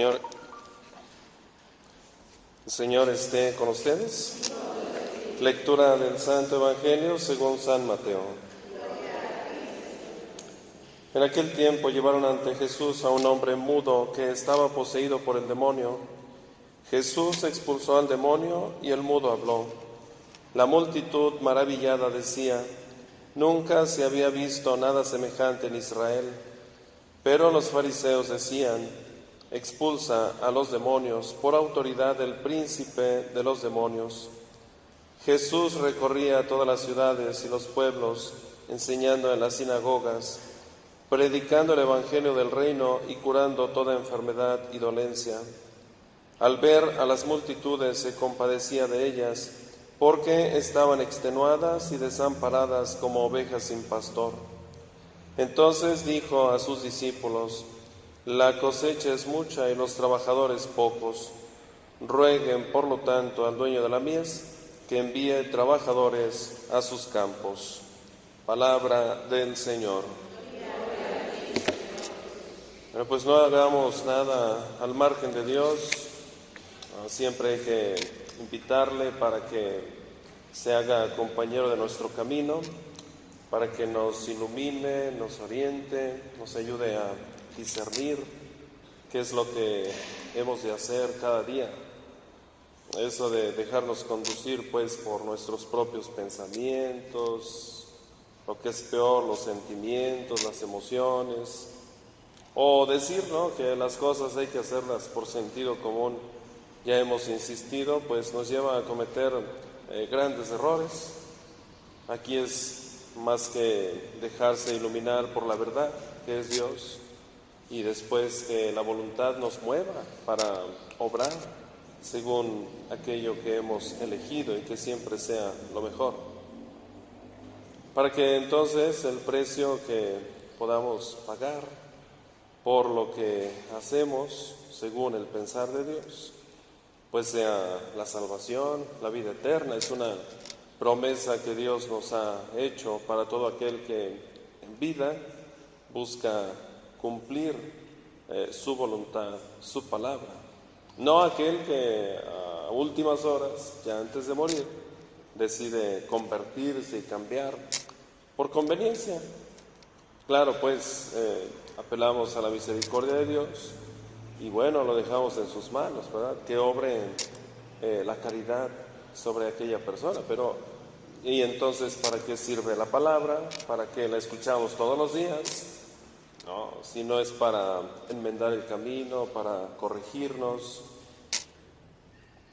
El Señor esté con ustedes. Lectura del Santo Evangelio según San Mateo. En aquel tiempo llevaron ante Jesús a un hombre mudo que estaba poseído por el demonio. Jesús expulsó al demonio y el mudo habló. La multitud, maravillada, decía: nunca se había visto nada semejante en Israel. Pero los fariseos decían: expulsa a los demonios por autoridad del príncipe de los demonios. Jesús recorría todas las ciudades y los pueblos, enseñando en las sinagogas, predicando el evangelio del reino y curando toda enfermedad y dolencia. Al ver a las multitudes se compadecía de ellas, porque estaban extenuadas y desamparadas como ovejas sin pastor. Entonces dijo a sus discípulos: la cosecha es mucha y los trabajadores pocos. Rueguen, por lo tanto, al dueño de la mies que envíe trabajadores a sus campos. Palabra del Señor. Bueno, pues no hagamos nada al margen de Dios. Siempre hay que invitarle para que se haga compañero de nuestro camino, para que nos ilumine, nos oriente, nos ayude a discernir qué es lo que hemos de hacer cada día. Eso de dejarnos conducir pues por nuestros propios pensamientos, lo que es peor, los sentimientos, las emociones, o decir, ¿no?, que las cosas hay que hacerlas por sentido común. Ya hemos insistido, pues nos lleva a cometer grandes errores. Aquí es más que dejarse iluminar por la verdad, que es Dios, y después que la voluntad nos mueva para obrar según aquello que hemos elegido y que siempre sea lo mejor. Para que entonces el precio que podamos pagar por lo que hacemos según el pensar de Dios, pues sea la salvación, la vida eterna. Es una promesa que Dios nos ha hecho para todo aquel que en vida busca cumplir su voluntad, su palabra. No aquel que a últimas horas, ya antes de morir, decide convertirse y cambiar por conveniencia. Claro, pues apelamos a la misericordia de Dios y bueno, lo dejamos en sus manos, ¿verdad? Que obre la caridad sobre aquella persona. ¿Y entonces para qué sirve la palabra? ¿Para qué la escuchamos todos los días? No, si no es para enmendar el camino, para corregirnos.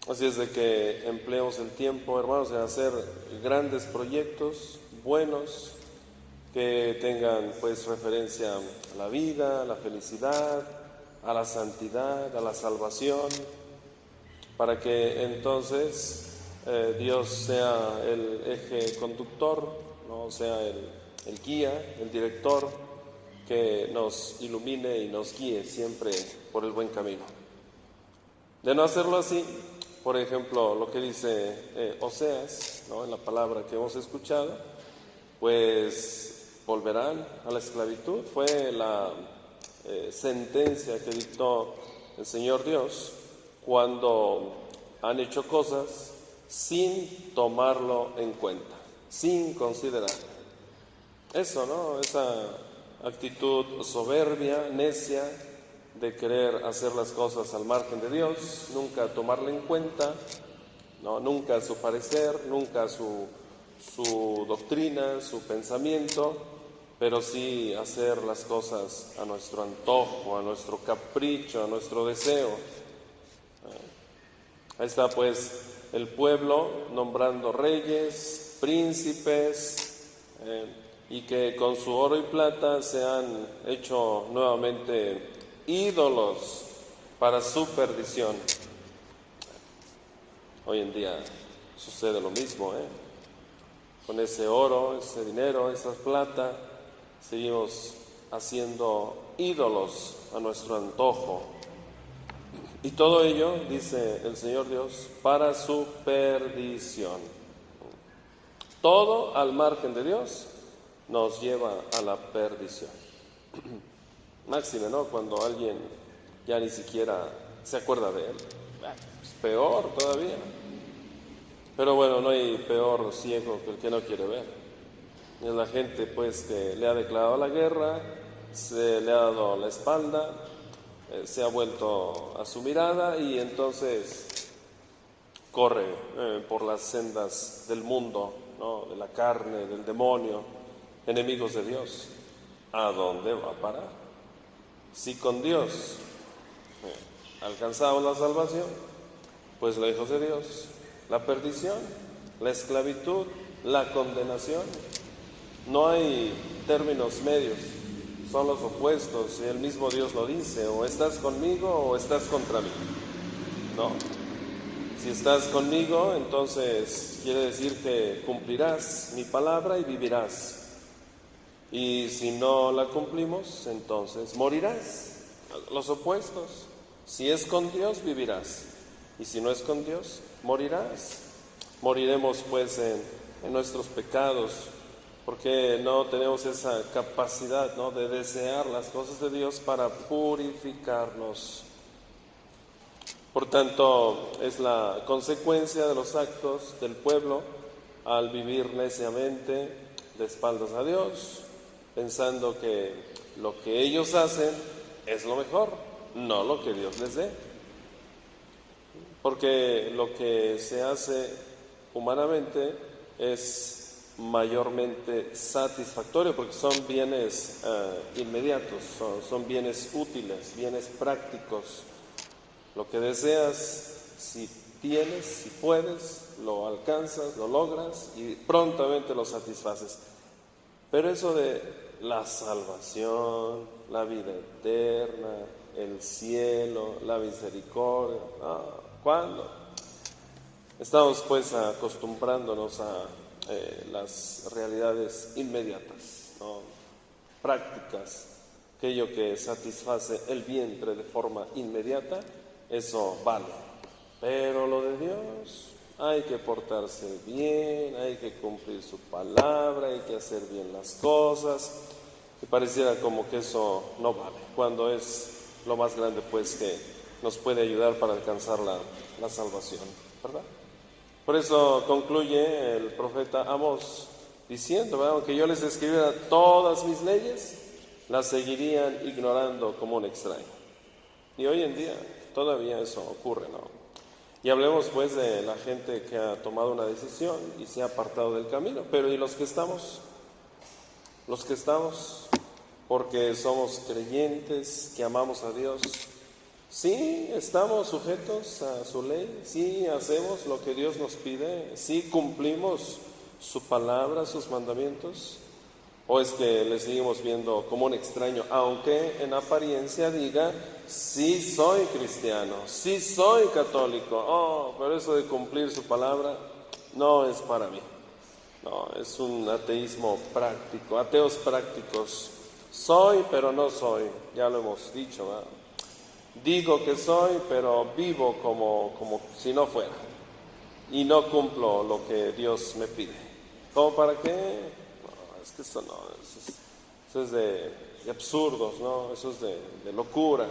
Así es de que empleemos el tiempo, hermanos, en hacer grandes proyectos buenos que tengan pues referencia a la vida, a la felicidad, a la santidad, a la salvación, para que entonces Dios sea el eje conductor, ¿no? Sea el guía, el director, que nos ilumine y nos guíe siempre por el buen camino. De no hacerlo así, por ejemplo, lo que dice Oseas, ¿no?, en la palabra que hemos escuchado, pues volverán a la esclavitud. Fue la sentencia que dictó el Señor Dios cuando han hecho cosas sin tomarlo en cuenta, sin considerar. Eso, ¿no? Esa actitud soberbia, necia, de querer hacer las cosas al margen de Dios, nunca tomarla en cuenta, ¿no? Nunca su parecer, nunca su doctrina, su pensamiento, pero sí hacer las cosas a nuestro antojo, a nuestro capricho, a nuestro deseo. Ahí está pues el pueblo nombrando reyes, príncipes, y que con su oro y plata se han hecho nuevamente ídolos para su perdición. Hoy en día sucede lo mismo, con ese oro, ese dinero, esa plata, seguimos haciendo ídolos a nuestro antojo. Y todo ello, dice el Señor Dios, para su perdición. Todo al margen de Dios nos lleva a la perdición. Máxime, ¿no?, cuando alguien ya ni siquiera se acuerda de él. Es peor todavía. Pero bueno, no hay peor ciego que el que no quiere ver. Es la gente pues que le ha declarado la guerra, se le ha dado la espalda, se ha vuelto a su mirada y entonces corre por las sendas del mundo, ¿no? De la carne, del demonio, enemigos de Dios. ¿A dónde va a parar? Si con Dios alcanzamos la salvación, pues lejos de Dios, la perdición, la esclavitud, la condenación. No hay términos medios, son los opuestos y el mismo Dios lo dice: o estás conmigo o estás contra mí. No. Si estás conmigo, entonces quiere decir que cumplirás mi palabra y vivirás. Y si no la cumplimos, entonces morirás. Los opuestos. Si es con Dios, vivirás. Y si no es con Dios, morirás. Moriremos pues en nuestros pecados, porque no tenemos esa capacidad, ¿no?, de desear las cosas de Dios para purificarnos. Por tanto, es la consecuencia de los actos del pueblo al vivir neciamente de espaldas a Dios, pensando que lo que ellos hacen es lo mejor, no lo que Dios les dé. Porque lo que se hace humanamente es mayormente satisfactorio, porque son bienes inmediatos, son bienes útiles, bienes prácticos. Lo que deseas, si tienes, si puedes, lo alcanzas, lo logras y prontamente lo satisfaces. Pero eso de la salvación, la vida eterna, el cielo, la misericordia, ¿cuándo? Estamos pues acostumbrándonos a las realidades inmediatas, ¿no?, prácticas, aquello que satisface el vientre de forma inmediata. Eso vale, pero lo de Dios, hay que portarse bien, hay que cumplir su palabra, hay que hacer bien las cosas, y pareciera como que eso no vale, cuando es lo más grande pues que nos puede ayudar para alcanzar la salvación, ¿verdad? Por eso concluye el profeta Amós diciendo, ¿verdad?, aunque yo les escribiera todas mis leyes, las seguirían ignorando como un extraño. Y hoy en día todavía eso ocurre, ¿no? Y hablemos pues de la gente que ha tomado una decisión y se ha apartado del camino. Pero ¿y los que estamos? Los que estamos porque somos creyentes, que amamos a Dios. Sí, estamos sujetos a su ley, sí hacemos lo que Dios nos pide, sí cumplimos su palabra, sus mandamientos. ¿O es que le seguimos viendo como un extraño, aunque en apariencia diga, sí soy cristiano, sí soy católico, pero eso de cumplir su palabra no es para mí? No, es un ateísmo práctico, ateos prácticos. Soy, pero no soy, ya lo hemos dicho, ¿verdad? Digo que soy, pero vivo como si no fuera, y no cumplo lo que Dios me pide. ¿Cómo para qué? Es que eso no, eso es de absurdos, ¿no? Eso es de locura.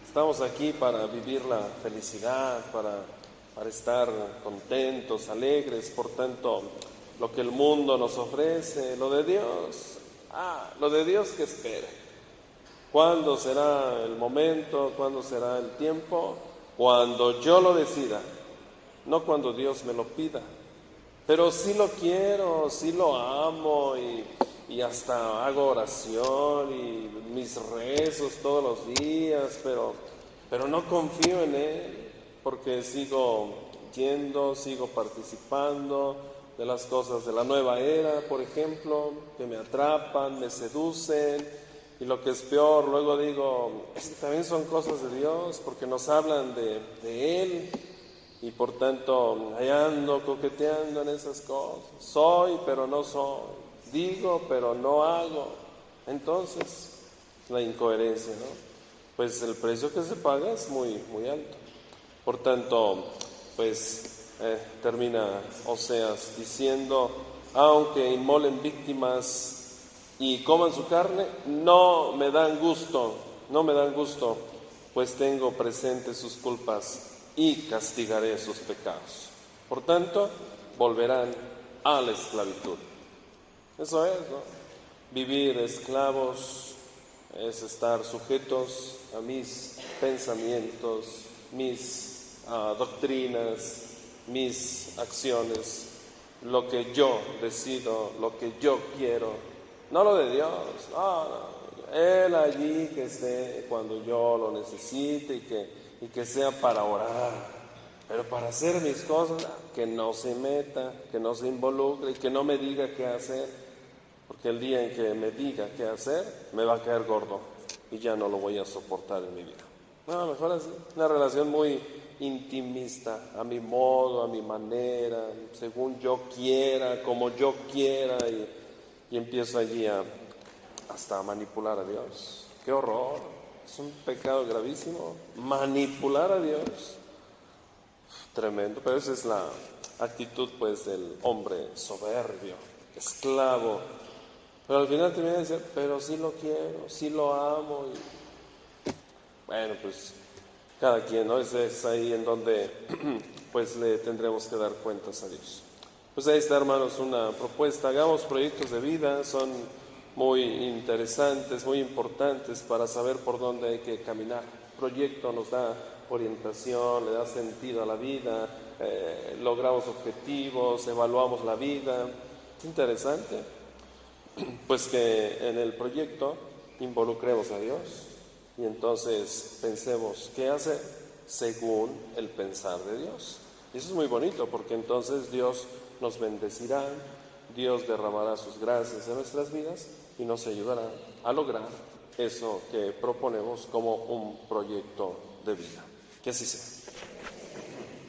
Estamos aquí para vivir la felicidad, para estar contentos, alegres. Por tanto, lo que el mundo nos ofrece, lo de Dios que espere. ¿Cuándo será el momento? ¿Cuándo será el tiempo? Cuando yo lo decida, no cuando Dios me lo pida. Pero sí lo quiero, sí lo amo y hasta hago oración y mis rezos todos los días, pero no confío en Él, porque sigo yendo, sigo participando de las cosas de la nueva era, por ejemplo, que me atrapan, me seducen, y lo que es peor, luego digo, es que también son cosas de Dios, porque nos hablan de Él. Y por tanto, allá ando coqueteando en esas cosas. Soy, pero no soy. Digo, pero no hago. Entonces, la incoherencia, ¿no? Pues el precio que se paga es muy, muy alto. Por tanto, pues termina Oseas diciendo, aunque inmolen víctimas y coman su carne, no me dan gusto, pues tengo presentes sus culpas y castigaré sus pecados. Por tanto, volverán a la esclavitud. Eso es, ¿no? Vivir esclavos es estar sujetos a mis pensamientos, mis doctrinas, mis acciones, lo que yo decido, lo que yo quiero, no lo de Dios, no. Él allí que esté cuando yo lo necesite y que sea para orar, pero para hacer mis cosas, que no se meta, que no se involucre y que no me diga qué hacer, porque el día en que me diga qué hacer, me va a caer gordo y ya no lo voy a soportar en mi vida. No, mejor así, una relación muy intimista, a mi modo, a mi manera, según yo quiera, como yo quiera, y empiezo allí hasta a manipular a Dios. ¡Qué horror! Es un pecado gravísimo, manipular a Dios. Tremendo, pero esa es la actitud pues del hombre soberbio, esclavo. Pero al final termina de decir, pero sí lo quiero, sí lo amo. Y bueno, pues cada quien, ¿no? Es ahí en donde pues le tendremos que dar cuentas a Dios. Pues ahí está, hermanos, una propuesta. Hagamos proyectos de vida, son muy interesantes, muy importantes para saber por dónde hay que caminar. El proyecto nos da orientación, le da sentido a la vida, logramos objetivos, evaluamos la vida. Es interesante, pues que en el proyecto involucremos a Dios y entonces pensemos qué hacer según el pensar de Dios. Y eso es muy bonito porque entonces Dios nos bendecirá, Dios derramará sus gracias en nuestras vidas y nos ayudará a lograr eso que proponemos como un proyecto de vida. Que así sea.